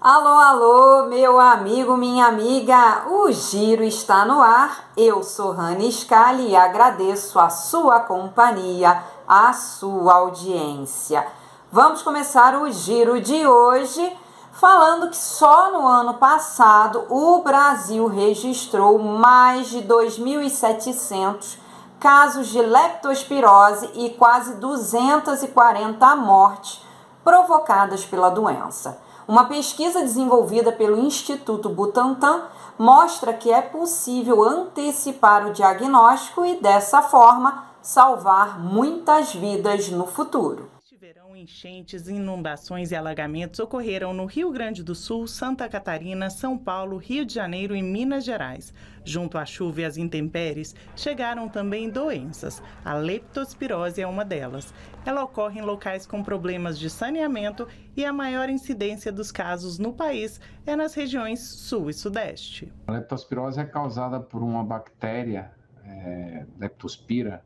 Alô, alô, meu amigo, minha amiga, o Giro está no ar. Eu sou Rani Scali e agradeço a sua companhia, a sua audiência. Vamos começar o Giro de hoje falando que só no ano passado o Brasil registrou mais de 2.700 casos de leptospirose e quase 240 mortes provocadas pela doença. Uma pesquisa desenvolvida pelo Instituto Butantan mostra que é possível antecipar o diagnóstico e, dessa forma, salvar muitas vidas no futuro. Este verão, enchentes, inundações e alagamentos ocorreram no Rio Grande do Sul, Santa Catarina, São Paulo, Rio de Janeiro e Minas Gerais. Junto à chuva e às intempéries, chegaram também doenças. A leptospirose é uma delas. Ela ocorre em locais com problemas de saneamento e a maior incidência dos casos no país é nas regiões sul e sudeste. A leptospirose é causada por uma bactéria, Leptospira,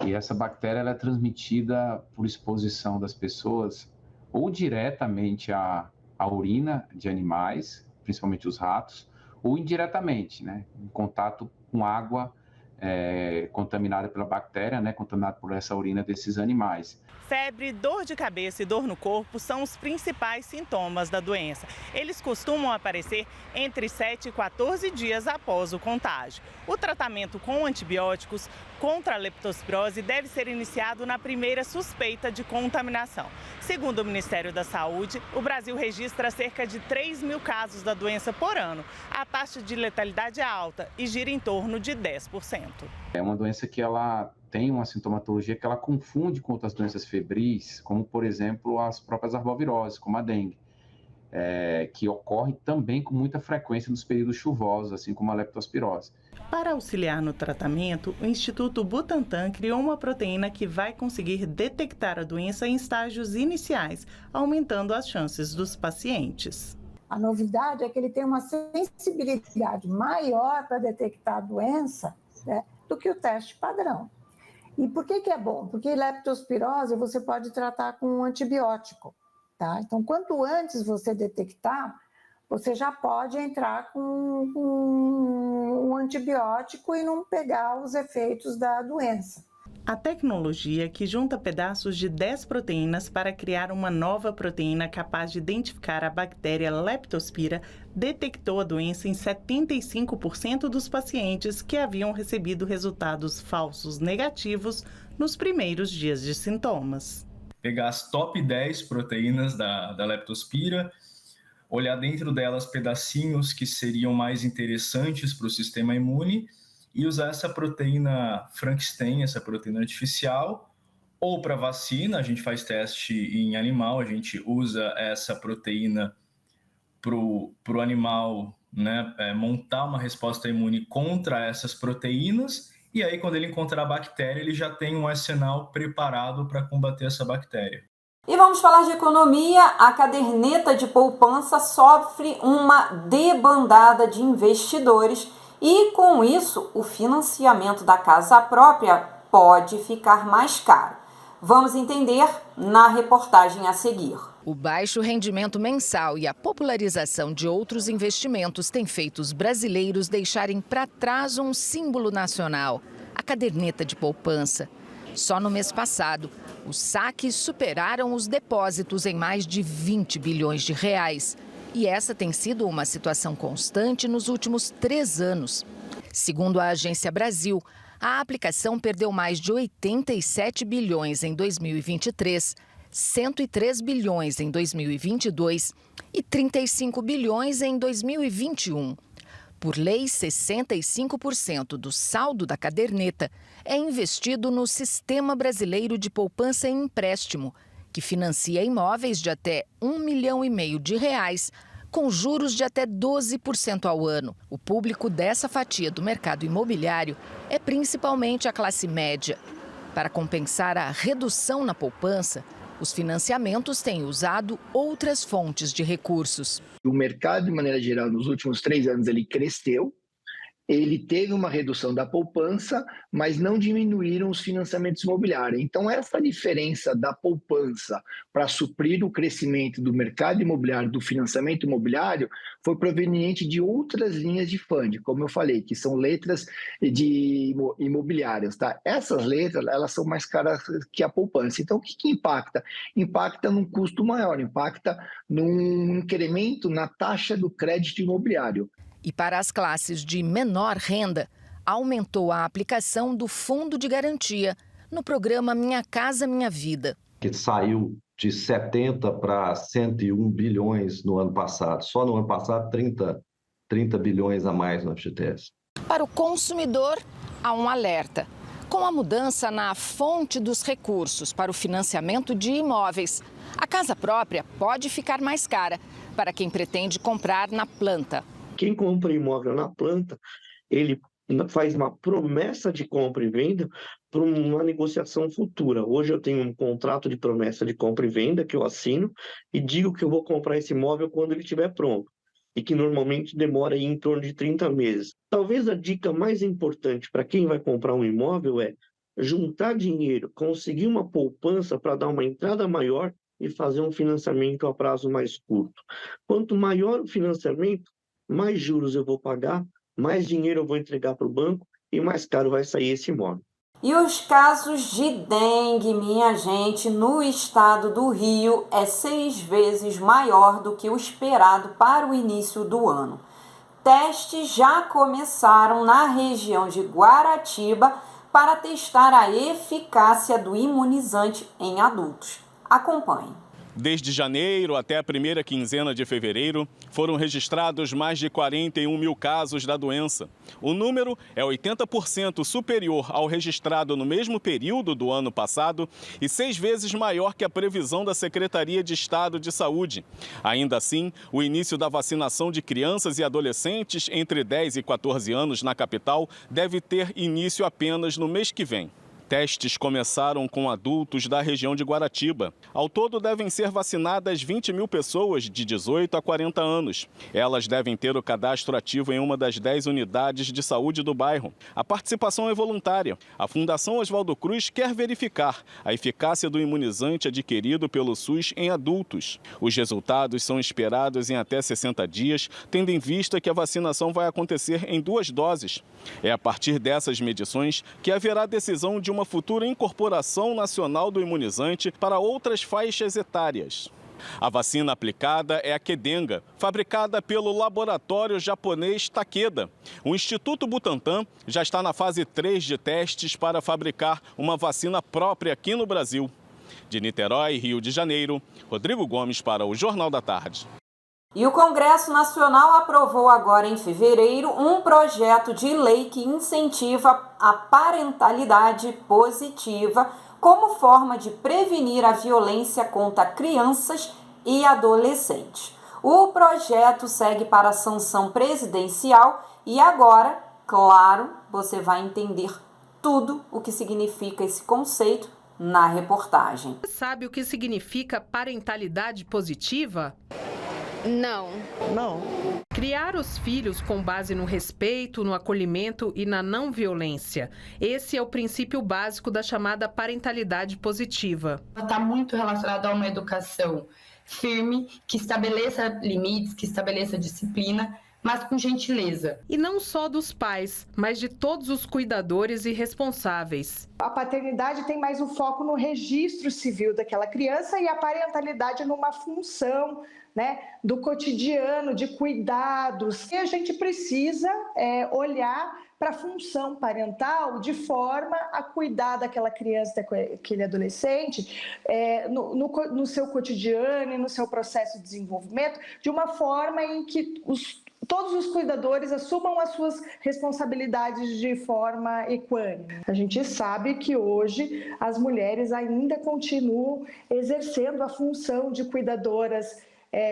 e essa bactéria ela é transmitida por exposição das pessoas ou diretamente à urina de animais, principalmente os ratos, ou indiretamente, né, em contato com água contaminada pela bactéria, né, contaminada por essa urina desses animais. Febre, dor de cabeça e dor no corpo são os principais sintomas da doença. Eles costumam aparecer entre 7 e 14 dias após o contágio. O tratamento com antibióticos contra a leptospirose deve ser iniciado na primeira suspeita de contaminação. Segundo o Ministério da Saúde, o Brasil registra cerca de 3.000 casos da doença por ano. A taxa de letalidade é alta e gira em torno de 10%. É uma doença que ela tem uma sintomatologia que ela confunde com outras doenças febris, como, por exemplo, as próprias arboviroses, como a dengue, que ocorre também com muita frequência nos períodos chuvosos, assim como a leptospirose. Para auxiliar no tratamento, o Instituto Butantan criou uma proteína que vai conseguir detectar a doença em estágios iniciais, aumentando as chances dos pacientes. A novidade é que ele tem uma sensibilidade maior para detectar a doença, né, do que o teste padrão. E por que é bom? Porque leptospirose você pode tratar com um antibiótico, tá? Então, quanto antes você detectar, você já pode entrar com um antibiótico e não pegar os efeitos da doença. A tecnologia, que junta pedaços de 10 proteínas para criar uma nova proteína capaz de identificar a bactéria Leptospira, detectou a doença em 75% dos pacientes que haviam recebido resultados falsos negativos nos primeiros dias de sintomas. Pegar as top 10 proteínas da Leptospira, olhar dentro delas pedacinhos que seriam mais interessantes para o sistema imune e usar essa proteína Frankenstein, essa proteína artificial, ou para vacina, a gente faz teste em animal, a gente usa essa proteína para o animal, né, montar uma resposta imune contra essas proteínas, e aí quando ele encontrar a bactéria, ele já tem um arsenal preparado para combater essa bactéria. E vamos falar de economia. A caderneta de poupança sofre uma debandada de investidores e, com isso, o financiamento da casa própria pode ficar mais caro. Vamos entender na reportagem a seguir. O baixo rendimento mensal e a popularização de outros investimentos têm feito os brasileiros deixarem para trás um símbolo nacional, a caderneta de poupança. Só no mês passado, os saques superaram os depósitos em mais de 20 bilhões de reais. E essa tem sido uma situação constante nos últimos 3 anos. Segundo a Agência Brasil, a aplicação perdeu mais de 87 bilhões em 2023, 103 bilhões em 2022 e 35 bilhões em 2021. Por lei, 65% do saldo da caderneta é investido no Sistema Brasileiro de Poupança e Empréstimo, que financia imóveis de até R$ 1,5 milhão de reais, com juros de até 12% ao ano. O público dessa fatia do mercado imobiliário é principalmente a classe média. Para compensar a redução na poupança, os financiamentos têm usado outras fontes de recursos. O mercado, de maneira geral, nos últimos 3 anos, ele cresceu. ele teve uma redução da poupança, mas não diminuíram os financiamentos imobiliários. Então, essa diferença da poupança para suprir o crescimento do mercado imobiliário, do financiamento imobiliário, foi proveniente de outras linhas de fundo, como eu falei, que são letras de imobiliárias. Tá? Essas letras, elas são mais caras que a poupança. Então, o que impacta? Impacta num custo maior, impacta num incremento na taxa do crédito imobiliário. E para as classes de menor renda, aumentou a aplicação do Fundo de Garantia no programa Minha Casa Minha Vida. Que saiu de 70 para 101 bilhões no ano passado. Só no ano passado, 30 bilhões a mais no FGTS. Para o consumidor, há um alerta. Com a mudança na fonte dos recursos para o financiamento de imóveis, a casa própria pode ficar mais cara para quem pretende comprar na planta. Quem compra imóvel na planta, ele faz uma promessa de compra e venda para uma negociação futura. Hoje eu tenho um contrato de promessa de compra e venda que eu assino e digo que eu vou comprar esse imóvel quando ele estiver pronto e que normalmente demora aí em torno de 30 meses. Talvez a dica mais importante para quem vai comprar um imóvel é juntar dinheiro, conseguir uma poupança para dar uma entrada maior e fazer um financiamento a prazo mais curto. Quanto maior o financiamento, mais juros eu vou pagar, mais dinheiro eu vou entregar para o banco e mais caro vai sair esse imóvel. E os casos de dengue, minha gente, no estado do Rio é 6 vezes maior do que o esperado para o início do ano. Testes já começaram na região de Guaratiba para testar a eficácia do imunizante em adultos. Acompanhe. Desde janeiro até a primeira quinzena de fevereiro, foram registrados mais de 41 mil casos da doença. O número é 80% superior ao registrado no mesmo período do ano passado e 6 vezes maior que a previsão da Secretaria de Estado de Saúde. Ainda assim, o início da vacinação de crianças e adolescentes entre 10 e 14 anos na capital deve ter início apenas no mês que vem. Testes começaram com adultos da região de Guaratiba. Ao todo, devem ser vacinadas 20 mil pessoas de 18 a 40 anos. Elas devem ter o cadastro ativo em uma das 10 unidades de saúde do bairro. A participação é voluntária. A Fundação Oswaldo Cruz quer verificar a eficácia do imunizante adquirido pelo SUS em adultos. Os resultados são esperados em até 60 dias, tendo em vista que a vacinação vai acontecer em 2 doses. É a partir dessas medições que haverá decisão de uma futura incorporação nacional do imunizante para outras faixas etárias. A vacina aplicada é a Qdenga, fabricada pelo laboratório japonês Takeda. O Instituto Butantan já está na fase 3 de testes para fabricar uma vacina própria aqui no Brasil. De Niterói, Rio de Janeiro, Rodrigo Gomes para o Jornal da Tarde. E o Congresso Nacional aprovou agora em fevereiro um projeto de lei que incentiva a parentalidade positiva como forma de prevenir a violência contra crianças e adolescentes. O projeto segue para a sanção presidencial e agora, claro, você vai entender tudo o que significa esse conceito na reportagem. Você sabe o que significa parentalidade positiva? Não. Criar os filhos com base no respeito, no acolhimento e na não violência. Esse é o princípio básico da chamada parentalidade positiva. Está muito relacionado a uma educação firme, que estabeleça limites, que estabeleça disciplina, mas com gentileza. E não só dos pais, mas de todos os cuidadores e responsáveis. A paternidade tem mais um foco no registro civil daquela criança e a parentalidade numa função, né, do cotidiano, de cuidados. E a gente precisa olhar para a função parental de forma a cuidar daquela criança, daquele adolescente, no seu cotidiano e no seu processo de desenvolvimento, de uma forma em que todos os cuidadores assumam as suas responsabilidades de forma equânime. A gente sabe que hoje as mulheres ainda continuam exercendo a função de cuidadoras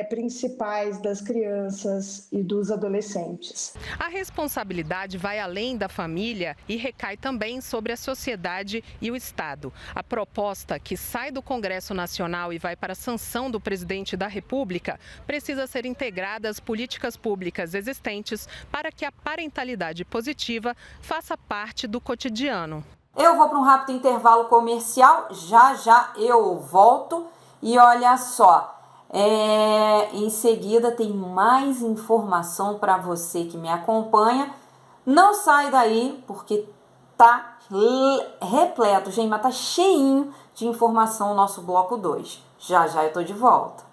principais das crianças e dos adolescentes. A responsabilidade vai além da família e recai também sobre a sociedade e o Estado. A proposta, que sai do Congresso Nacional e vai para a sanção do presidente da República, precisa ser integrada às políticas públicas existentes para que a parentalidade positiva faça parte do cotidiano. Eu vou para um rápido intervalo comercial, já eu volto e olha só. Em seguida tem mais informação para você que me acompanha. Não sai daí porque tá repleto, gente, mas tá cheinho de informação o nosso bloco 2. Já eu tô de volta.